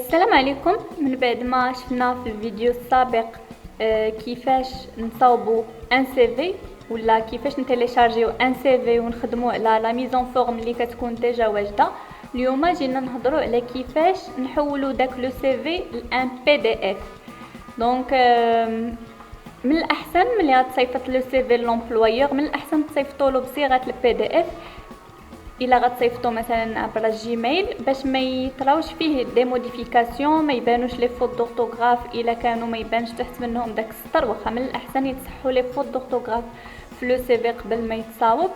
السلام عليكم. من بعد ما شفنا في الفيديو السابق كيفاش نصاوبوا ان سي في ولا كيفاش نتيليشارجيو ان سي في ونخدموا على لا ميزون فورم اللي كتكون ديجا واجده. اليوم جينا نهضروا على كيفاش نحولوا داك لو سي في لان بي دي اف. دونك من الاحسن ملي غتصيفط لو سي في لومبلويور، من الاحسن تصيفطوا له بصيغه البي دي اف الا غتصيفطوا مثلا عبر الجيميل باش ما يطراوش فيه دي موديفيكاسيون، ما يبانوش لي فوت دورتوغراف الا كانوا ما يبانش تحت منهم داك السطر. واخا من الاحسن يتصحوا لي فوت دورتوغراف في لو سي في قبل ما يتصاوب.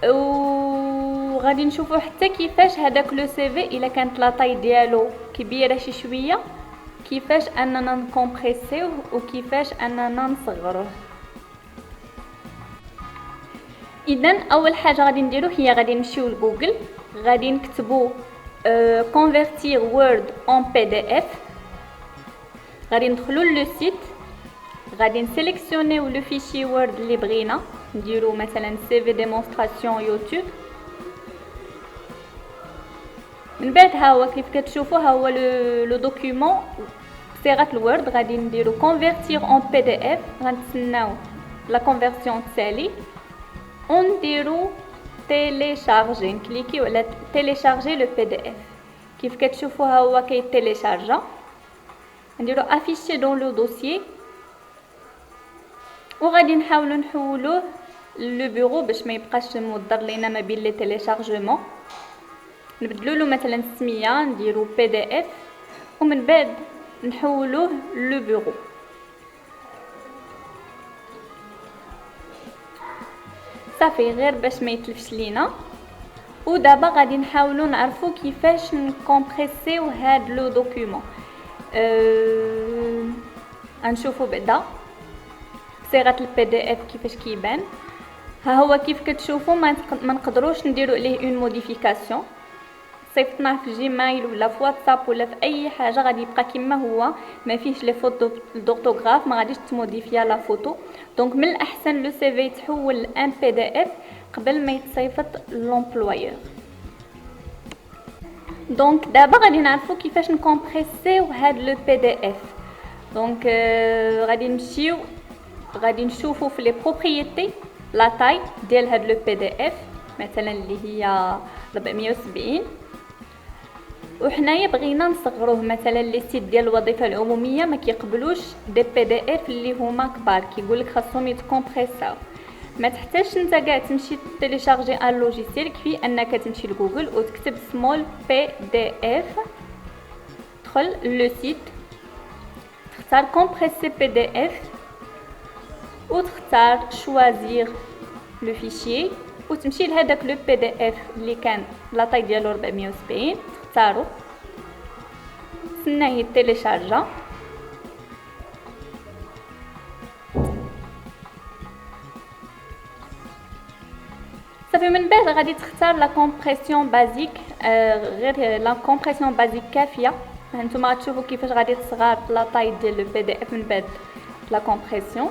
وغادي نشوفوا حتى كيفاش هذاك لو سي في الا كانت لا طاي ديالو كبيره شي شويه كيفاش اننا نكومبريسيوه وكيفاش اننا نصغروه. اذا اول حاجه غادي نديرو هي غادي نمشيو لجوجل، غادي نكتبو convertir word en pdf، غادي ندخلو لو سيت، غادي نسيليكسيونيو لو فيشي وورد اللي بغينا، نديرو مثلا سي في ديمونستراسيون يوتيوب. من بعد ها هو كيف كتشوفوا ها هو لو دوكيومون بصيغه الوورد، غادي نديرو convertir en pdf، غنتسناو لا كونفيرسيون تسالي ونديرو تيليشارجي، نكليكيو على تيليشارجي لو بي دي اف. كيف كتشوفوا ها هو كيتيليشارجا، نديرو افيشي دون لو دوسيي وغادي نحاولوا نحولوه لو بيرو باش ما يبقاش مضر لينا ما بين لي تيليشارجمون. نبدلوا له مثلا السميه نديرو بي دي اف ومن بعد نحولوه لو بيرو. صافي غير باش ما يتلفش لينا. ودابا غادي نحاولوا نعرفوا كيفاش نكومبريسيو هاد لو دوكيومون. غنشوفوا بعدا بصيغه البي دي اف كيفاش كيبان. ها هو كيف كتشوفوا ما نقدروش نديروا عليه اون موديفيكاسيون. صيفطناه في جيميل ولا في واتساب ولا في اي حاجه غادي يبقى كما هو، ما فيهش لي فوت دورتوغراف، ما غاديش تموديفيا لا فوتو. دونك من الاحسن لو سي في يتحول لان بي دي اف قبل ما يتصيفط لومبلويور. دونك دابا غادي نعرفوا كيفاش نكومبريسيو هاد لو بي دي اف. دونك غادي نمشيو غادي نشوفوا في لي بروبريتي لا تاي ديال هاد لو بي دي اف، مثلا اللي هي 470، وحنايا بغينا نصغروه. مثلا لي سيت ديال الوظيفه العموميه ما كيقبلوش دي بي دي اف اللي هما كبار، كيقول لك خاصهم يتكومبريساو. ما تحتاجش انت كاع تمشي تيليشارجي ان لوجيسيل، كفي انك تمشي لجوجل وتكتب سمول بي دي اف، تدخل لو سيت، تختار كومبريسي بي دي اف وتختار شوازير لو فيشي وتمشي لهداك لو بي دي اف اللي كان لا طاي ديالو 470، تختارو، تسناه يتيليشارجا. صافي من بعد غادي تختار لا كومبريسيون بازيك، غير لا كومبريسيون بازيك كافيه. هانتوما غتشوفوا كيفاش غادي تصغر لا طاي ديال لو بي دي اف. من بعد لا كومبريسيون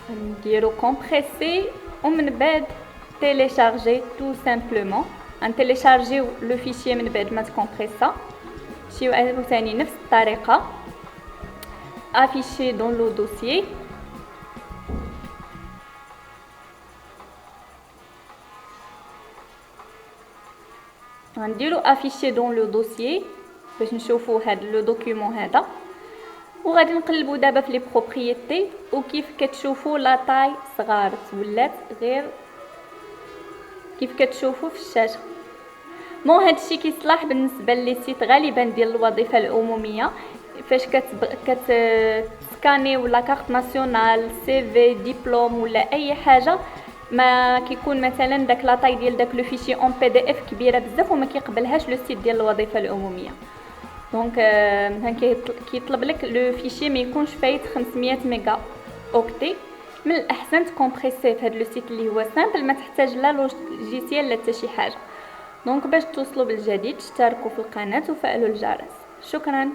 نديرو كومبريسي ومن بعد تيليشارجي تو سامبلومون. غنتيليشارجيو لو فيشي من بعد ما تكومبريسا. مشيو عاوتاني نفس الطريقه، افيشي دون لو دوسيي، غنديرو افيشي دون لو دوسيي باش نشوفوا هاد لو دوكيومون هذا. وغادي نقلبوا دابا في لي بروبريتي وكيف كتشوفوا لا طاي صغارت ولات غير كيف كتشوفوا في الشاشه. هادشي كيصلح بالنسبه لي سيت غالبا ديال الوظيفه العموميه، فاش كتسكاني ولا كارت ناسيونال، سي في، دبلوم ولا اي حاجه، ما كيكون مثلا داك لا طاي ديال داك لو فيشي اون بي دي اف كبيره بزاف وما كيقبلهاش لو سيت ديال الوظيفه العموميه. دونك كيطلب لك لو فيشي ما يكونش فايت 500 ميجا اوكتي. من الاحسن تكومبريسيه في هذا لو سيت اللي هو سامبل، ما تحتاج لا لوجيسيال لا حتى شي حاجه. دونك باش توصلوا بالجديد اشتركوا في القناه وفعلوا الجرس. شكرا.